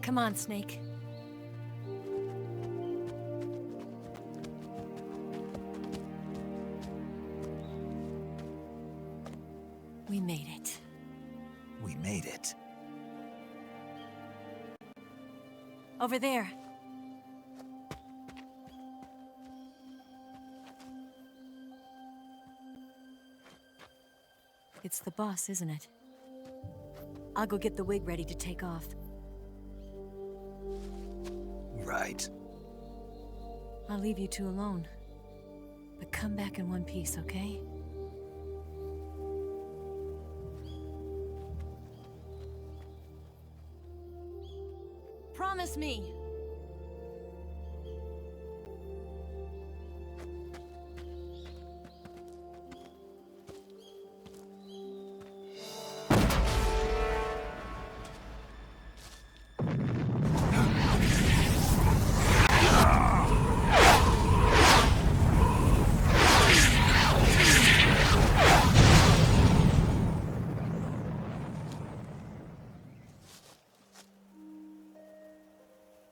Come on, Snake. We made it. We made it. Over there. It's the boss, isn't it? I'll go get the wig ready to take off. Right. I'll leave you two alone. But come back in one piece, okay? Promise me!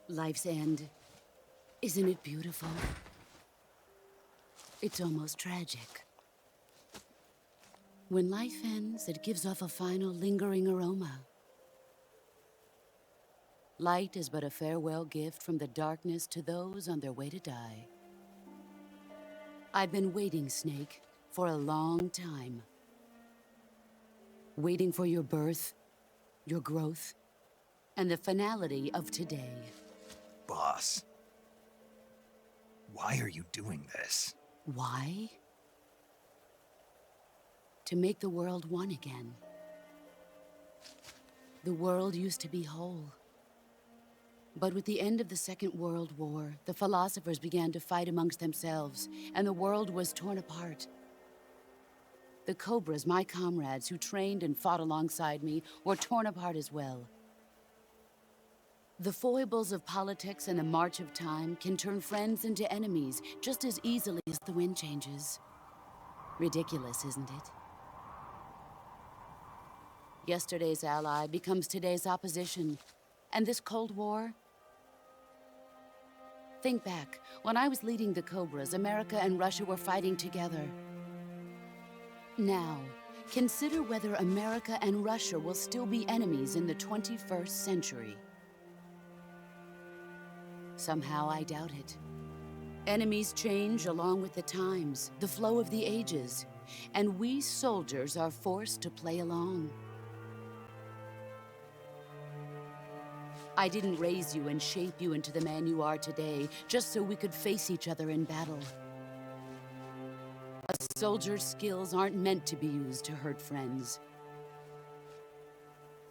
Life's end. Isn't it beautiful? It's almost tragic. When life ends, it gives off a final lingering aroma. Light is but a farewell gift from the darkness to those on their way to die. I've been waiting, Snake, for a long time. Waiting for your birth, your growth, and the finality of today. Boss. Why are you doing this? Why? To make the world one again. The world used to be whole. But with the end of the Second World War, the philosophers began to fight amongst themselves, and the world was torn apart. The Cobras, my comrades who trained and fought alongside me, were torn apart as well. The foibles of politics and the march of time can turn friends into enemies just as easily as the wind changes. Ridiculous, isn't it? Yesterday's ally becomes today's opposition. And this Cold War? Think back. When I was leading the Cobras, America and Russia were fighting together. Now, consider whether America and Russia will still be enemies in the 21st century. Somehow I doubt it. Enemies change along with the times, the flow of the ages, and we soldiers are forced to play along. I didn't raise you and shape you into the man you are today just so we could face each other in battle. A soldier's skills aren't meant to be used to hurt friends.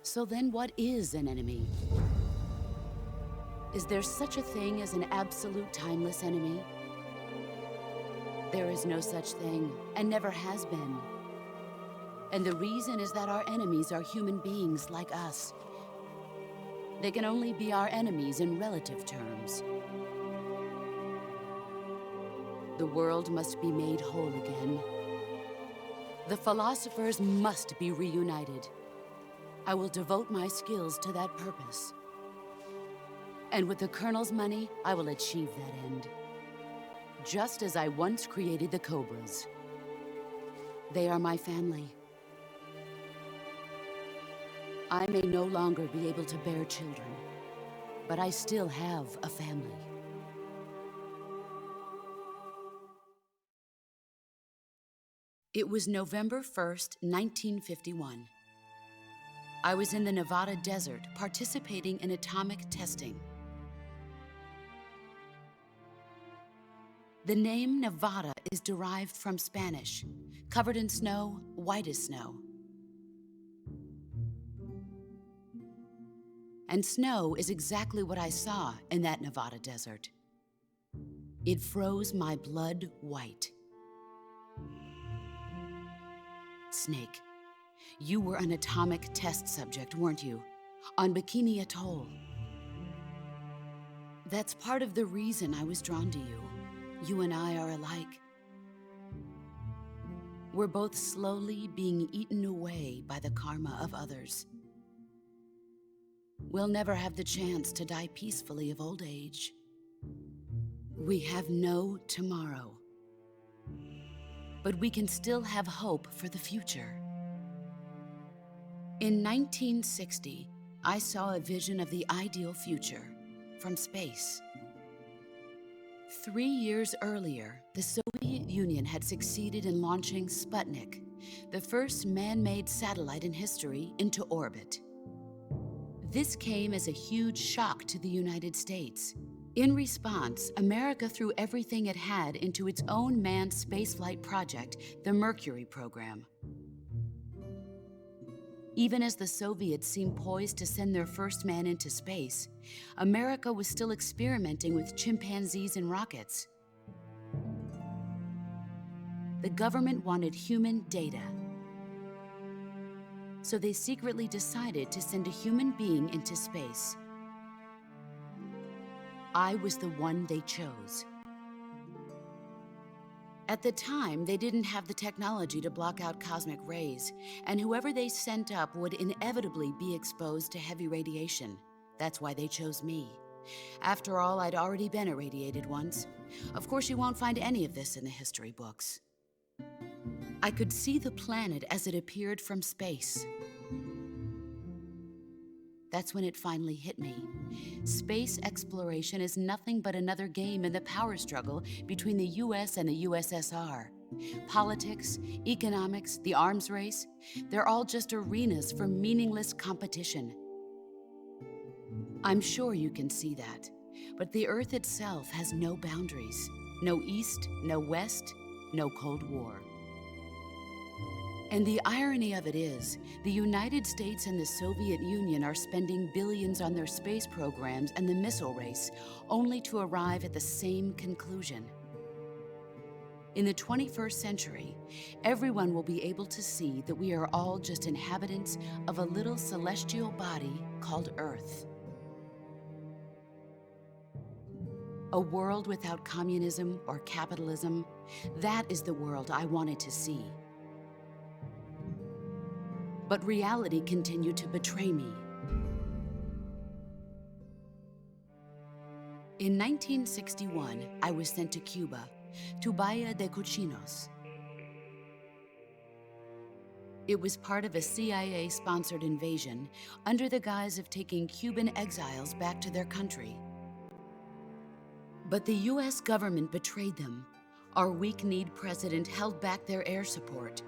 So then what is an enemy? Is there such a thing as an absolute timeless enemy? There is no such thing, and never has been. And the reason is that our enemies are human beings like us. They can only be our enemies in relative terms. The world must be made whole again. The philosophers must be reunited. I will devote my skills to that purpose. And with the Colonel's money, I will achieve that end. Just as I once created the Cobras. They are my family. I may no longer be able to bear children, but I still have a family. It was November 1st, 1951. I was in the Nevada desert participating in atomic testing. The name Nevada is derived from Spanish, covered in snow, white as snow. And snow is exactly what I saw in that Nevada desert. It froze my blood white. Snake, you were an atomic test subject, weren't you? On Bikini Atoll. That's part of the reason I was drawn to you. You and I are alike. We're both slowly being eaten away by the karma of others. we'll never have the chance to die peacefully of old age. We have no tomorrow. But we can still have hope for the future. In 1960, I saw a vision of the ideal future from space. 3 years earlier, the Soviet Union had succeeded in launching Sputnik, the first man-made satellite in history, into orbit. This came as a huge shock to the United States. In response, America threw everything it had into its own manned spaceflight project, the Mercury program. Even as the Soviets seemed poised to send their first man into space, America was still experimenting with chimpanzees and rockets. The government wanted human data. So they secretly decided to send a human being into space. I was the one they chose. At the time, they didn't have the technology to block out cosmic rays, and whoever they sent up would inevitably be exposed to heavy radiation. That's why they chose me. After all, I'd already been irradiated once. Of course, you won't find any of this in the history books. I could see the planet as it appeared from space. That's when it finally hit me. Space exploration is nothing but another game in the power struggle between the US and the USSR. Politics, economics, the arms race, they're all just arenas for meaningless competition. I'm sure you can see that, but the Earth itself has no boundaries. No East, no West, no Cold War. And the irony of it is, the United States and the Soviet Union are spending billions on their space programs and the missile race, only to arrive at the same conclusion. In the 21st century, everyone will be able to see that we are all just inhabitants of a little celestial body called Earth. A world without communism or capitalism, that is the world I wanted to see. But reality continued to betray me. In 1961, I was sent to Cuba, to Bahia de Cochinos. It was part of a CIA-sponsored invasion under the guise of taking Cuban exiles back to their country. But the US government betrayed them. Our weak-kneed president held back their air support.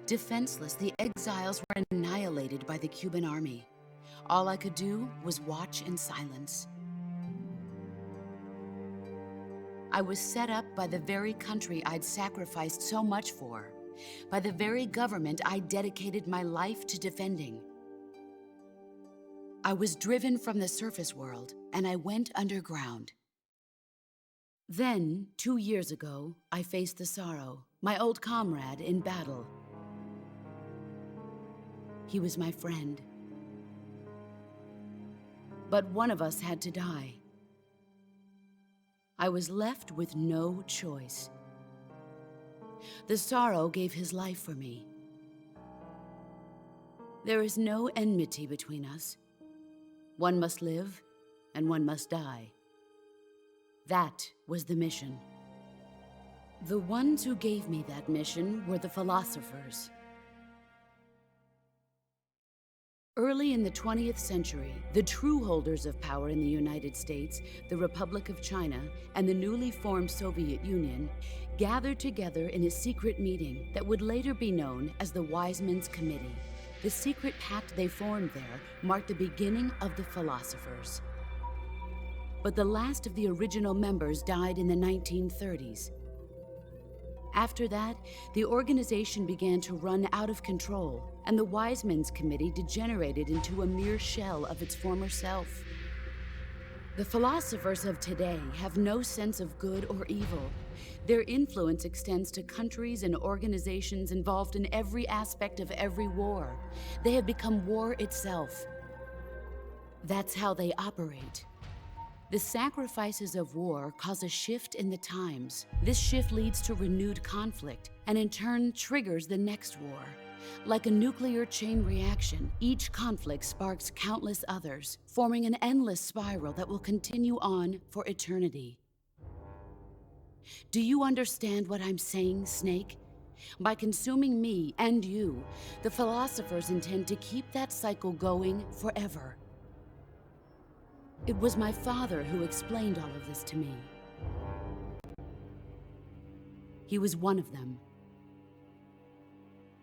Defenseless, the exiles were annihilated by the Cuban army. All I could do was watch in silence. I was set up by the very country I'd sacrificed so much for, by the very government I dedicated my life to defending. I was driven from the surface world, and I went underground. Then, 2 years ago, I faced the Sorrow, my old comrade in battle. He was my friend. But one of us had to die. I was left with no choice. The Sorrow gave his life for me. There is no enmity between us. One must live, and one must die. That was the mission. The ones who gave me that mission were the philosophers. Early in the 20th century, the true holders of power in the United States, the Republic of China, and the newly formed Soviet Union gathered together in a secret meeting that would later be known as the Wise Men's Committee. The secret pact they formed there marked the beginning of the philosophers. But the last of the original members died in the 1930s. After that, the organization began to run out of control, and the Wise Men's Committee degenerated into a mere shell of its former self. The philosophers of today have no sense of good or evil. Their influence extends to countries and organizations involved in every aspect of every war. They have become war itself. That's how they operate. The sacrifices of war cause a shift in the times. This shift leads to renewed conflict, and in turn triggers the next war. Like a nuclear chain reaction, each conflict sparks countless others, forming an endless spiral that will continue on for eternity. Do you understand what I'm saying, Snake? By consuming me and you, the philosophers intend to keep that cycle going forever. It was my father who explained all of this to me. He was one of them.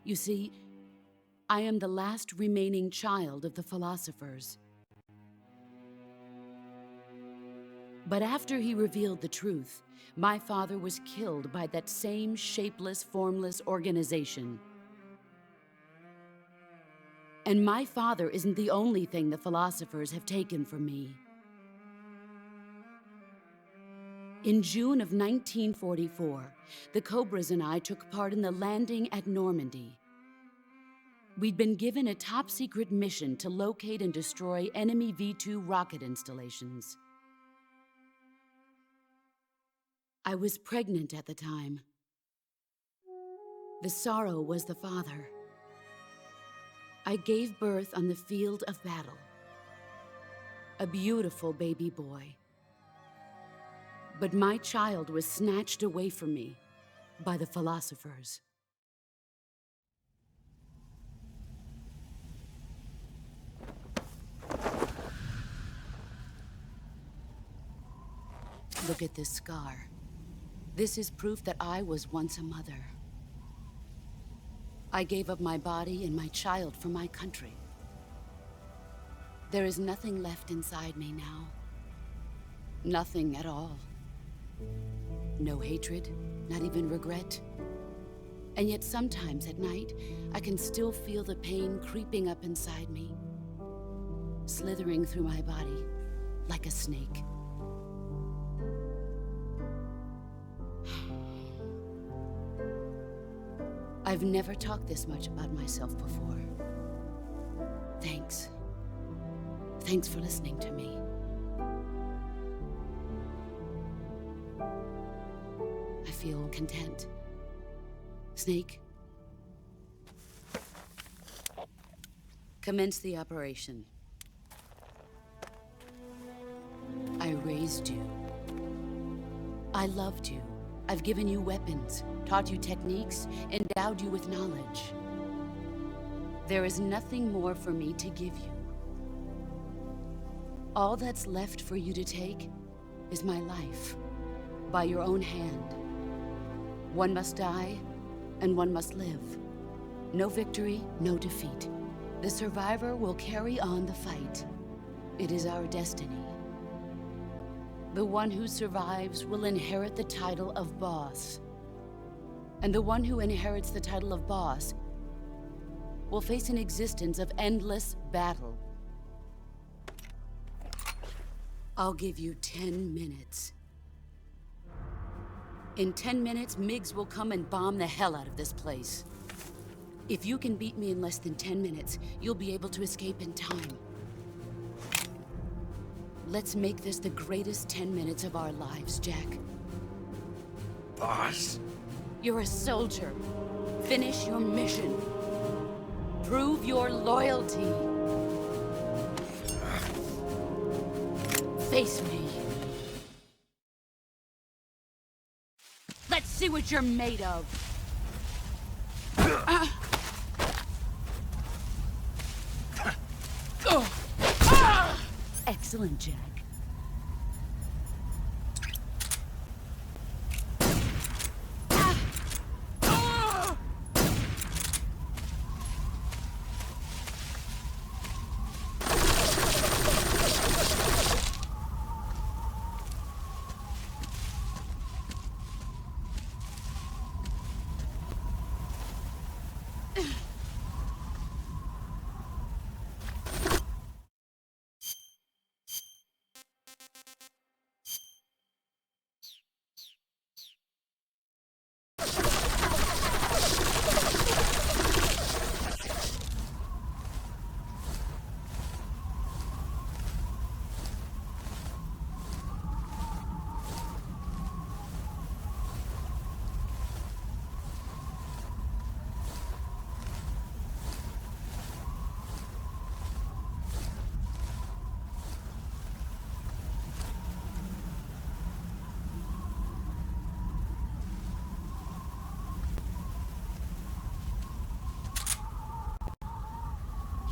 You see, I am the last remaining child of the philosophers. But after he revealed the truth, my father was killed by that same shapeless, formless organization. And my father isn't the only thing the philosophers have taken from me. In June of 1944, the Cobras and I took part in the landing at Normandy. We'd been given a top-secret mission to locate and destroy enemy V-2 rocket installations. I was pregnant at the time. The sorrow was the father. I gave birth on the field of battle. A beautiful baby boy. But my child was snatched away from me by the philosophers. Look at this scar. This is proof that I was once a mother. I gave up my body and my child for my country. There is nothing left inside me now. Nothing at all. No hatred, not even regret. And yet sometimes at night, I can still feel the pain creeping up inside me, slithering through my body like a snake. I've never talked this much about myself before. Thanks. Thanks for listening to me. I feel content. Snake, commence the operation. I raised you. I loved you. I've given you weapons, taught you techniques, endowed you with knowledge. There is nothing more for me to give you. All that's left for you to take is my life, by your own hand. One must die, and one must live. No victory, no defeat. The survivor will carry on the fight. It is our destiny. The one who survives will inherit the title of boss. And the one who inherits the title of boss will face an existence of endless battle. I'll give you 10 minutes. In 10 minutes, MiGs will come and bomb the hell out of this place. If you can beat me in less than 10 minutes, you'll be able to escape in time. Let's make this the greatest 10 minutes of our lives, Jack. Boss? You're a soldier. Finish your mission. Prove your loyalty. Face me. Let's see what you're made of. Excellent, Jack.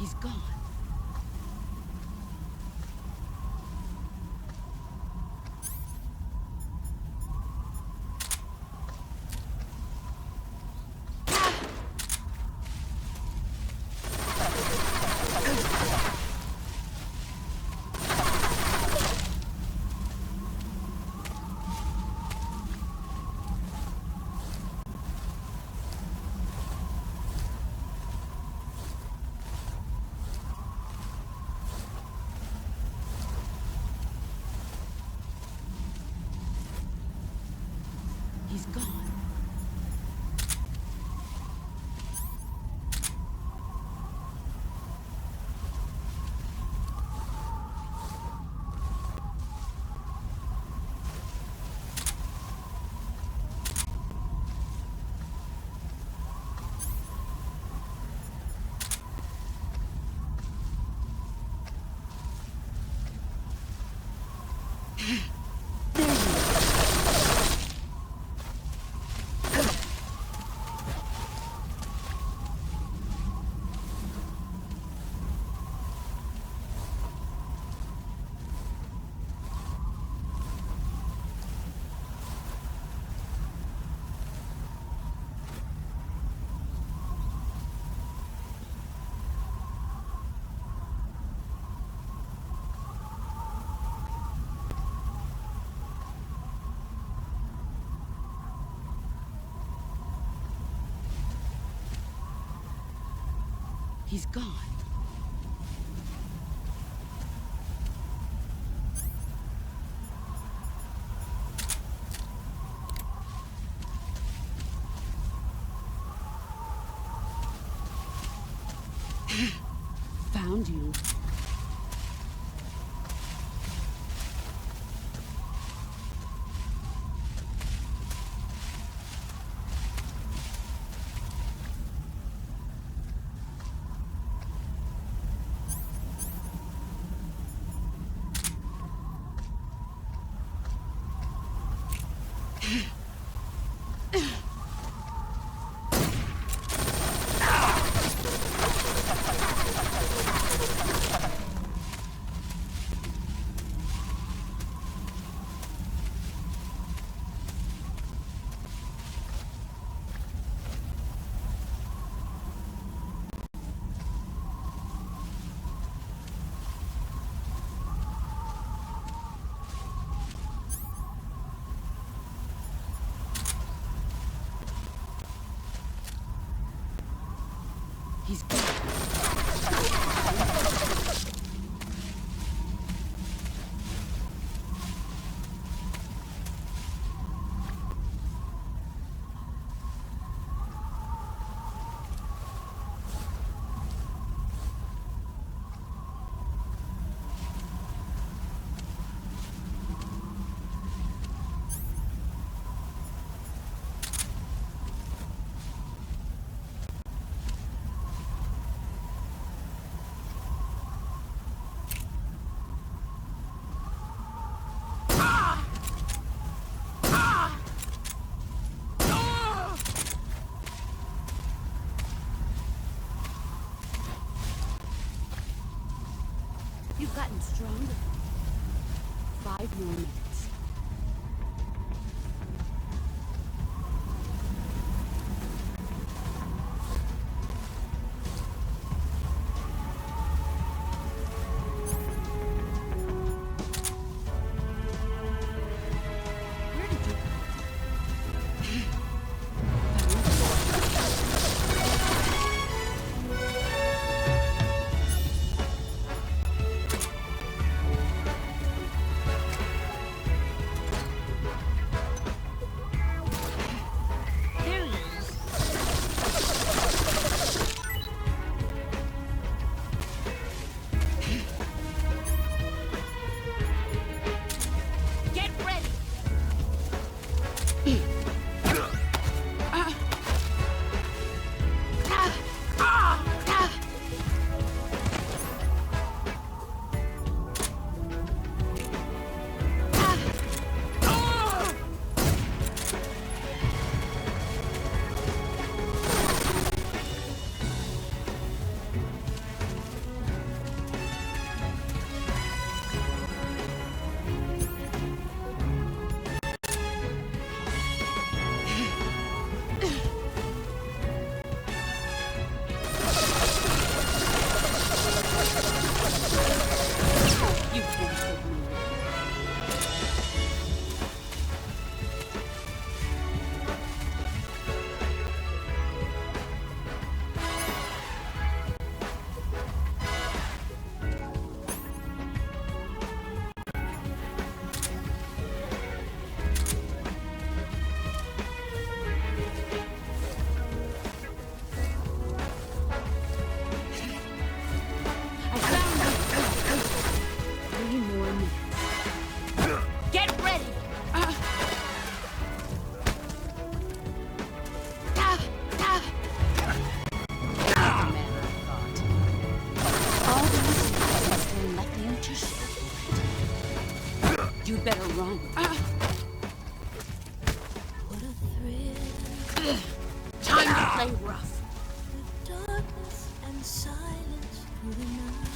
He's gone. He's gone. He's gone. Found you. He's gone. You've gotten stronger. 5 more minutes. Where did you play rough. Darkness and silence through the night.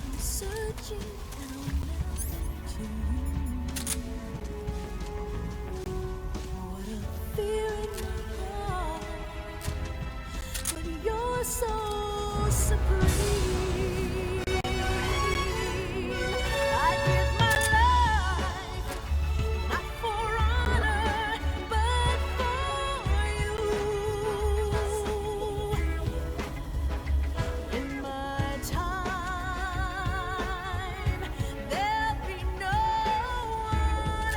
I'm searching and I'll never to you. What a fear in my heart when you're so supreme. I give my life not for honor, but for you. In my time, there'll be no one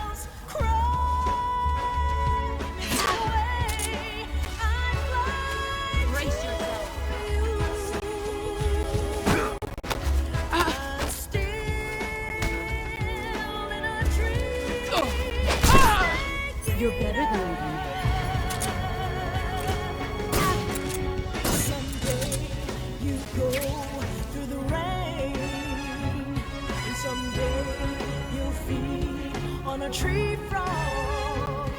else. Cry away, I'm blind Brace to yourself. you. I'm still in a dream. You're better than me. Someday you go through the rain, and someday you'll feed on a tree frog.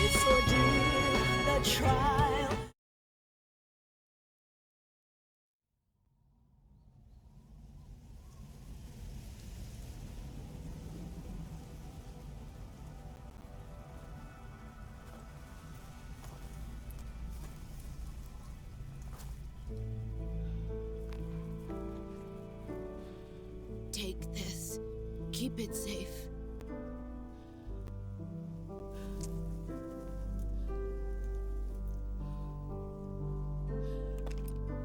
It's ordeal, that trial. Take this. Keep it safe.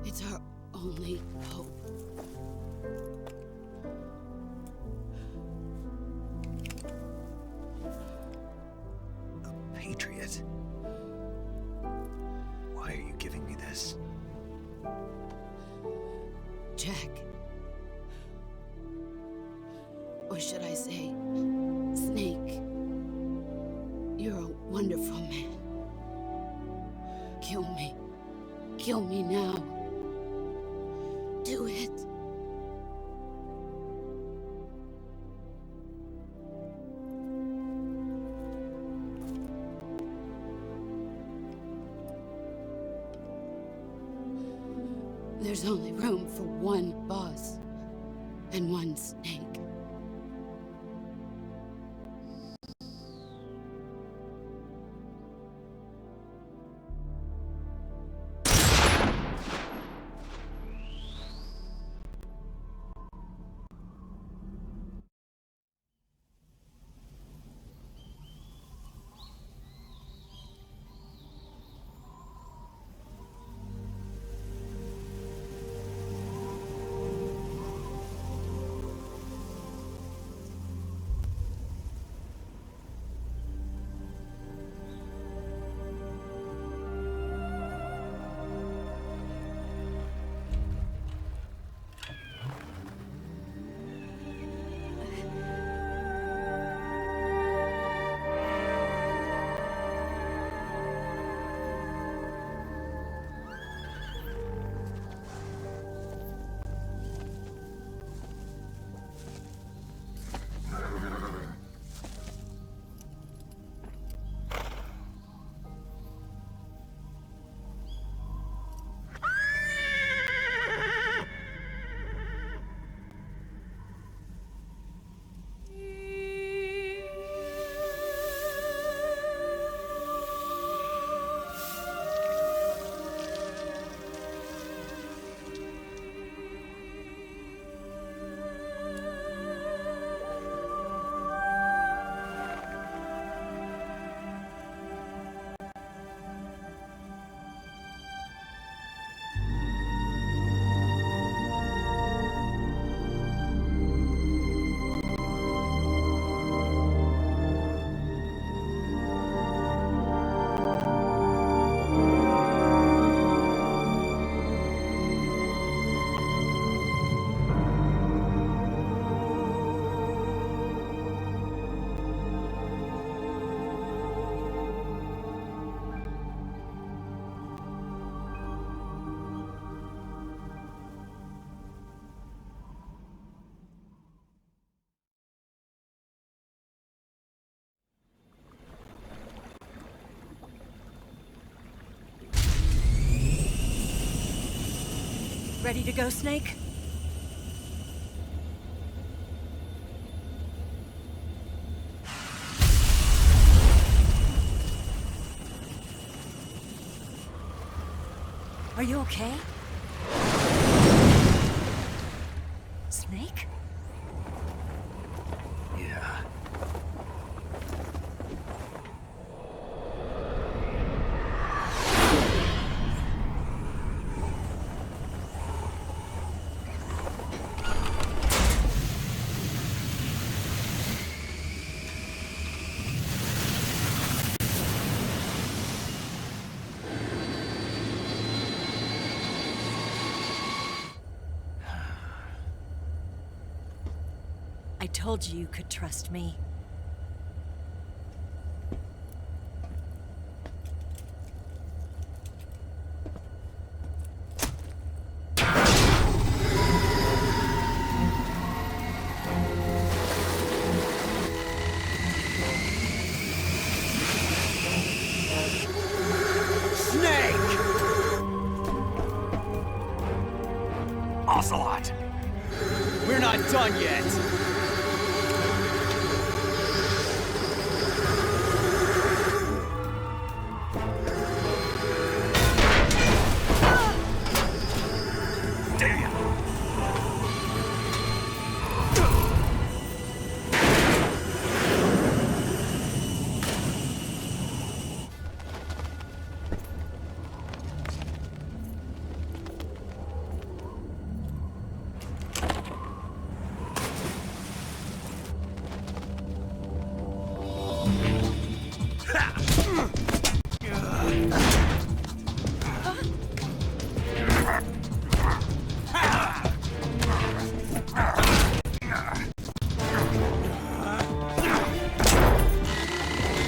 It's our only hope. A patriot? Why are you giving me this? Jack. Or should I say, Snake. You're a wonderful man. Kill me. Kill me now. Do it. There's only room for one boss and one snake. Ready to go, Snake? Are you okay? Snake? Yeah. I told you you could trust me. Snake! Ocelot! We're not done yet! Damn!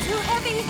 Too heavy!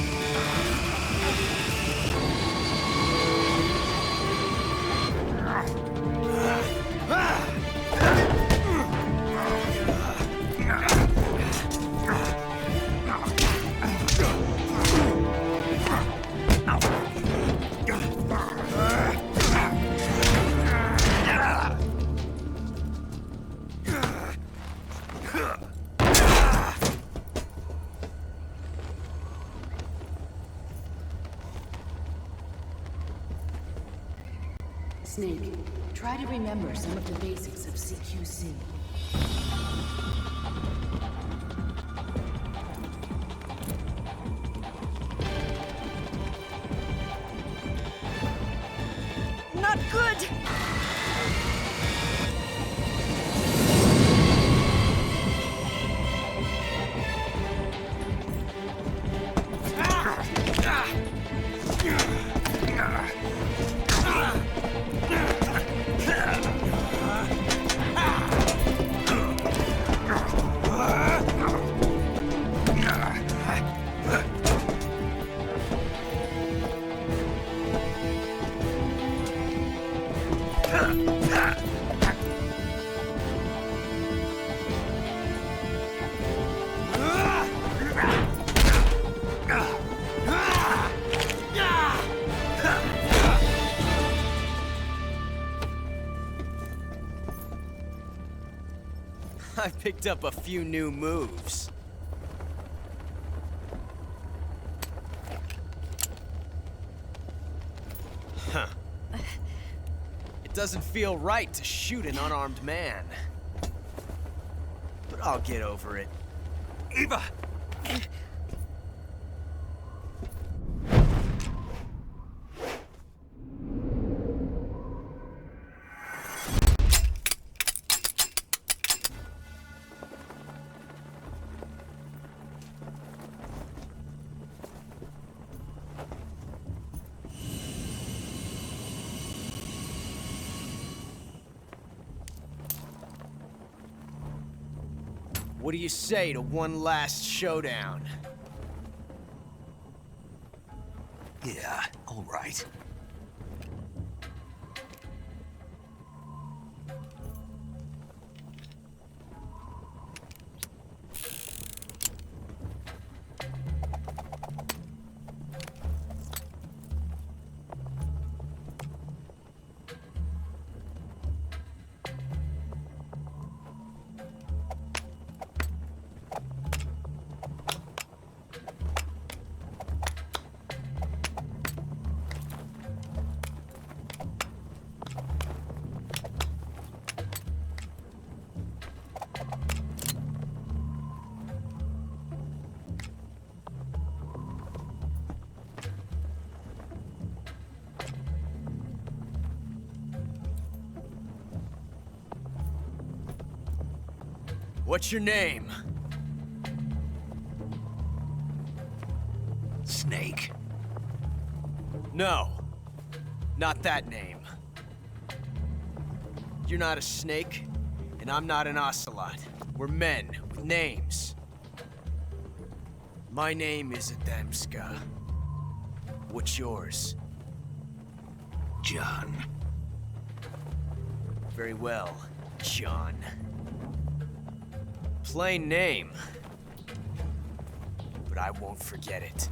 Snake, try to remember some of the basics of CQC. Not good! I've picked up a few new moves. Huh. It doesn't feel right to shoot an unarmed man. But I'll get over it. Eva! What do you say to one last showdown? Yeah, all right. What's your name? Snake. No. Not that name. You're not a snake, and I'm not an ocelot. We're men with names. My name is Adamska. What's yours? John. Very well, John. Plain name. But I won't forget it.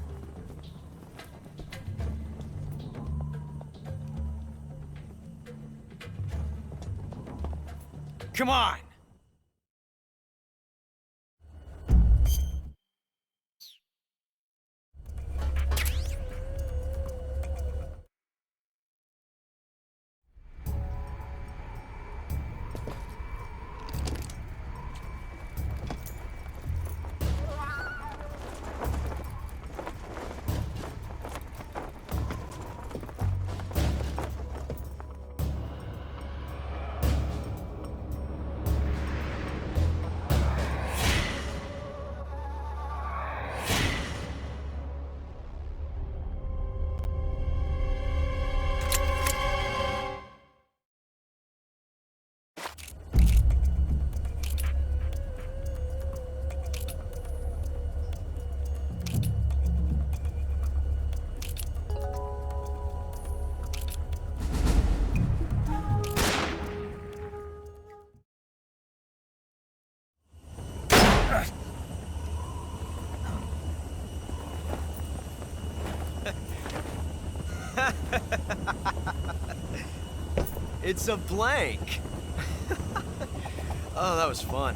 Come on! It's a blank. Oh, that was fun.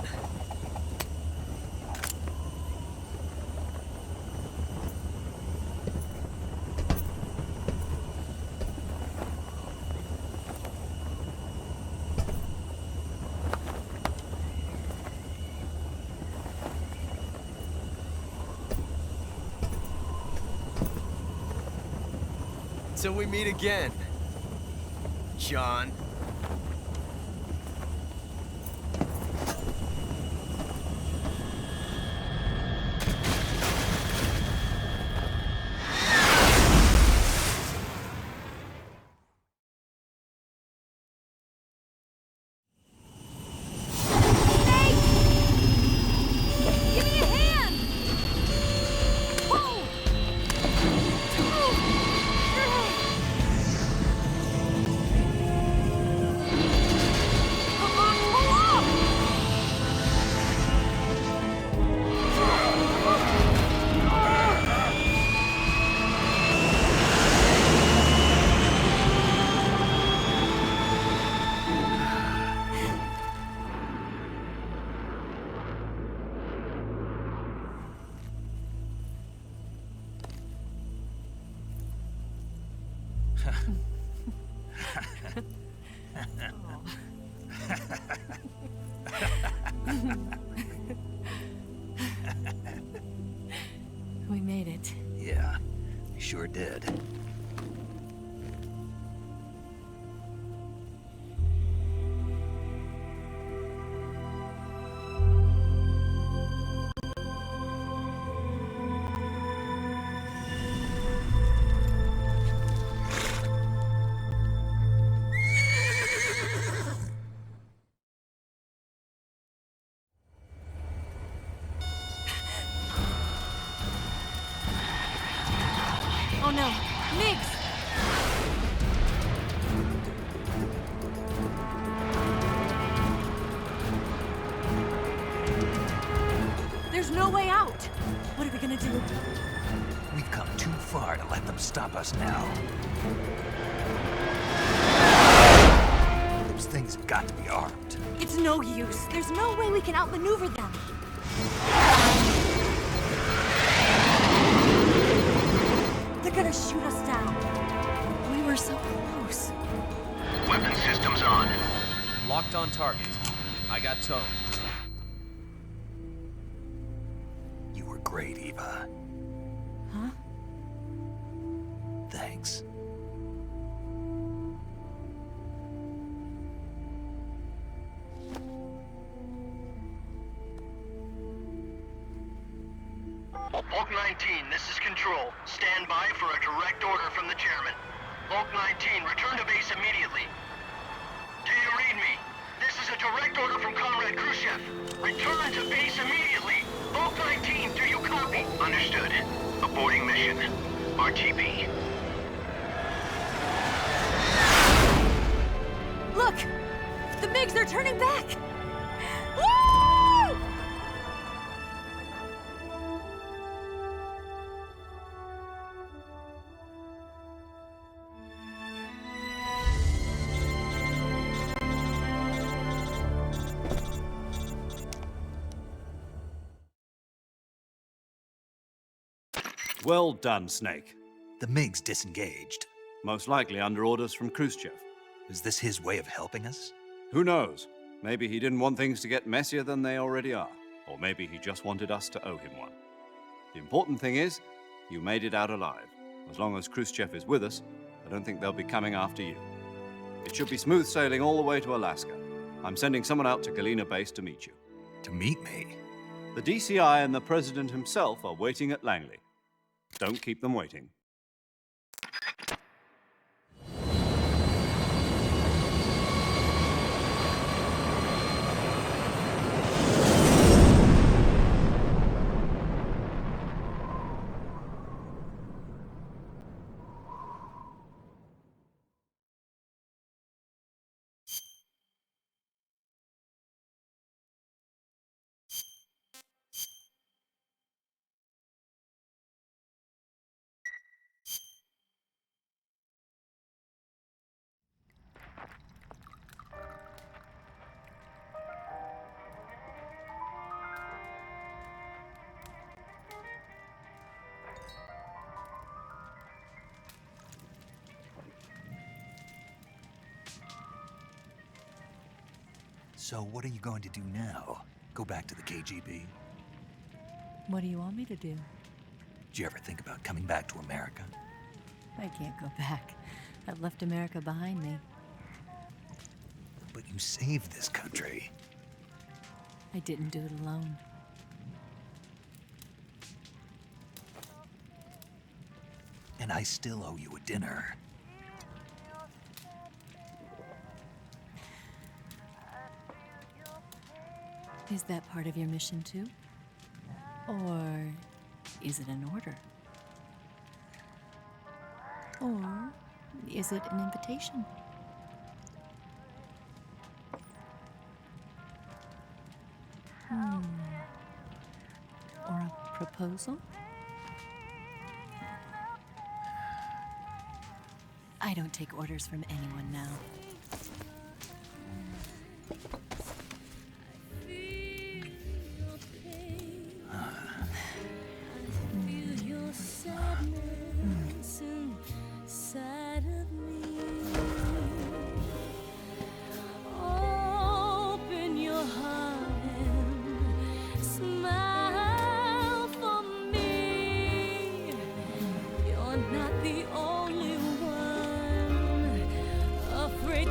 Till we meet again, John. Give me a hand! Whoa! Come on, pull up! We made it. Yeah, you sure did. Oh no, Migs! There's no way out! What are we gonna do? We've come too far to let them stop us now. Those things have got to be armed. It's no use. There's no way we can outmaneuver them. They're gonna shoot us down. We were so close. Weapon systems on. Locked on target. I got towed. You were great, Eva. Huh? Thanks. Bulk 19, this is Control. Stand by for a direct order from the chairman. Bulk 19, return to base immediately. Do you read me? This is a direct order from Comrade Khrushchev. Return to base immediately. Bulk 19, do you copy? Understood. Aborting mission. RTB. Look! The MiGs are turning back! Woo! Well done, Snake. The MiG's disengaged. Most likely under orders from Khrushchev. Is this his way of helping us? Who knows? Maybe he didn't want things to get messier than they already are. Or maybe he just wanted us to owe him one. The important thing is, you made it out alive. As long as Khrushchev is with us, I don't think they'll be coming after you. It should be smooth sailing all the way to Alaska. I'm sending someone out to Galena Base to meet you. To meet me? The DCI and the President himself are waiting at Langley. Don't keep them waiting. So what are you going to do now? Go back to the KGB? What do you want me to do? Did you ever think about coming back to America? I can't go back. I've left America behind me. But you saved this country. I didn't do it alone. And I still owe you a dinner. Is that part of your mission too? Or is it an order? Or is it an invitation? Or a proposal? I don't take orders from anyone now. Afraid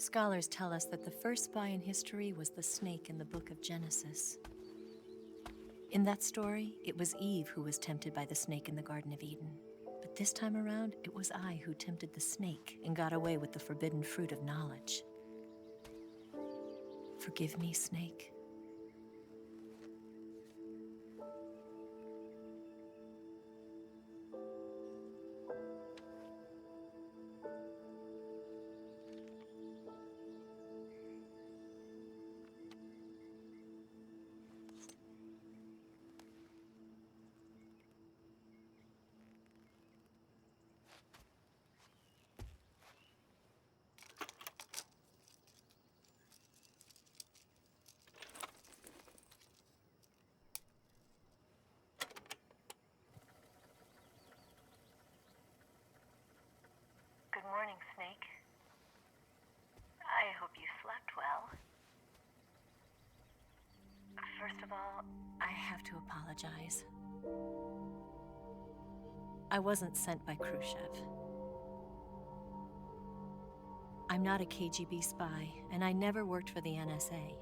Scholars tell us that the first spy in history was the snake in the book of Genesis. In that story, it was Eve who was tempted by the snake in the Garden of Eden. But this time around, it was I who tempted the snake and got away with the forbidden fruit of knowledge. Forgive me, snake. Good morning, Snake. I hope you slept well. First of all, I have to apologize. I wasn't sent by Khrushchev. I'm not a KGB spy, and I never worked for the NSA.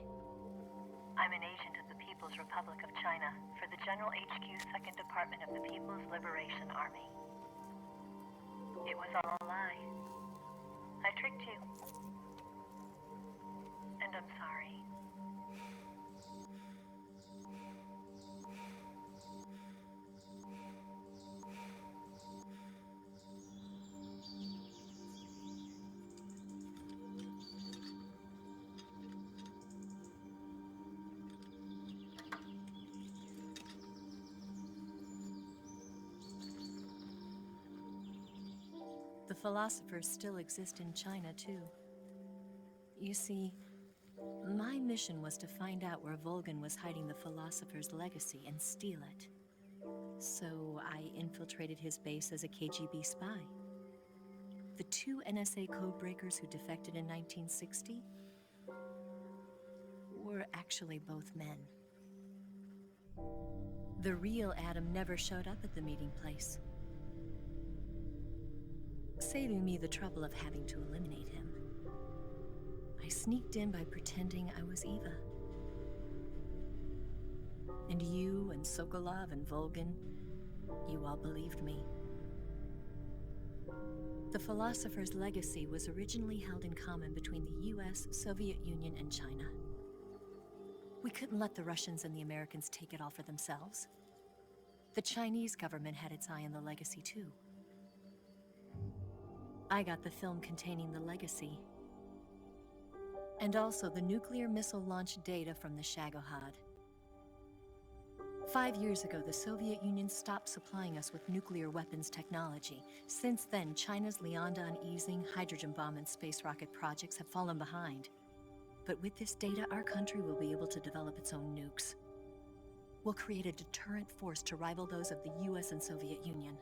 I'm an agent of the People's Republic of China for the General HQ 2nd Department of the People's Liberation Army. It was all a lie. I tricked you. And I'm sorry. The philosophers still exist in China, too. You see, my mission was to find out where Volgan was hiding the philosopher's legacy and steal it. So I infiltrated his base as a KGB spy. The two NSA codebreakers who defected in 1960 were actually both men. The real Adam never showed up at the meeting place, saving me the trouble of having to eliminate him. I sneaked in by pretending I was Eva. And you and Sokolov and Volgan, you all believed me. The philosopher's legacy was originally held in common between the US, Soviet Union, and China. We couldn't let the Russians and the Americans take it all for themselves. The Chinese government had its eye on the legacy, too. I got the film containing the legacy, and also the nuclear missile launch data from the Shagohod. 5 years ago, the Soviet Union stopped supplying us with nuclear weapons technology. Since then, China's Liaodong easing, hydrogen bomb, and space rocket projects have fallen behind. But with this data, our country will be able to develop its own nukes. We'll create a deterrent force to rival those of the US and Soviet Union.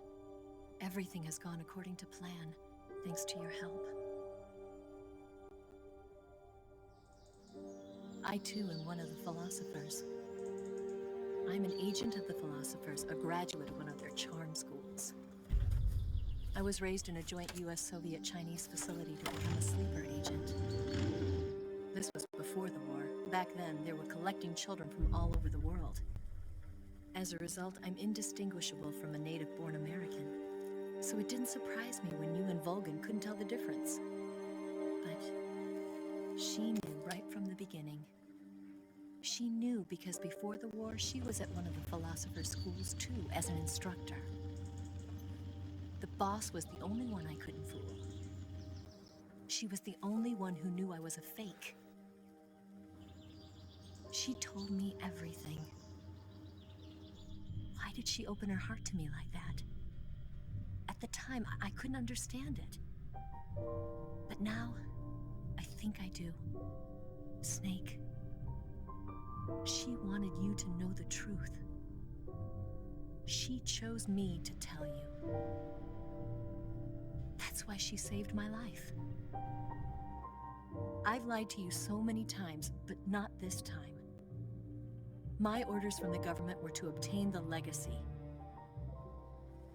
Everything has gone according to plan, thanks to your help. I too am one of the philosophers. I'm an agent of the philosophers, a graduate of one of their charm schools. I was raised in a joint US-Soviet-Chinese facility to become a sleeper agent. This was before the war. Back then, they were collecting children from all over the world. As a result, I'm indistinguishable from a native-born American. So it didn't surprise me when you and Volgan couldn't tell the difference. But she knew right from the beginning. She knew because before the war, she was at one of the philosopher's schools too, as an instructor. The boss was the only one I couldn't fool. She was the only one who knew I was a fake. She told me everything. Why did she open her heart to me like that? At the time, I couldn't understand it. But now, I think I do. Snake. She wanted you to know the truth. She chose me to tell you. That's why she saved my life. I've lied to you so many times, but not this time. My orders from the government were to obtain the legacy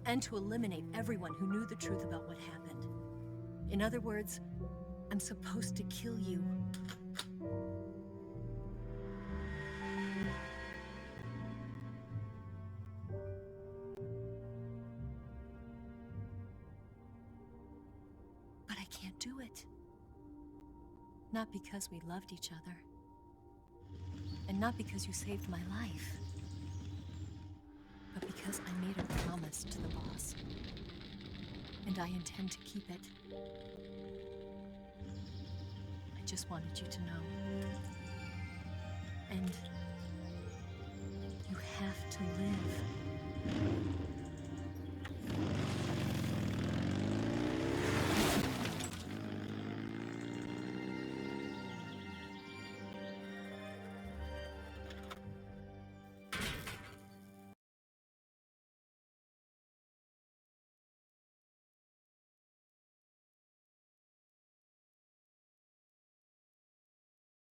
and to eliminate everyone who knew the truth about what happened. In other words, I'm supposed to kill you. But I can't do it. Not because we loved each other. And not because you saved my life. But because I made a promise to the boss. And I intend to keep it. I just wanted you to know. And you have to live.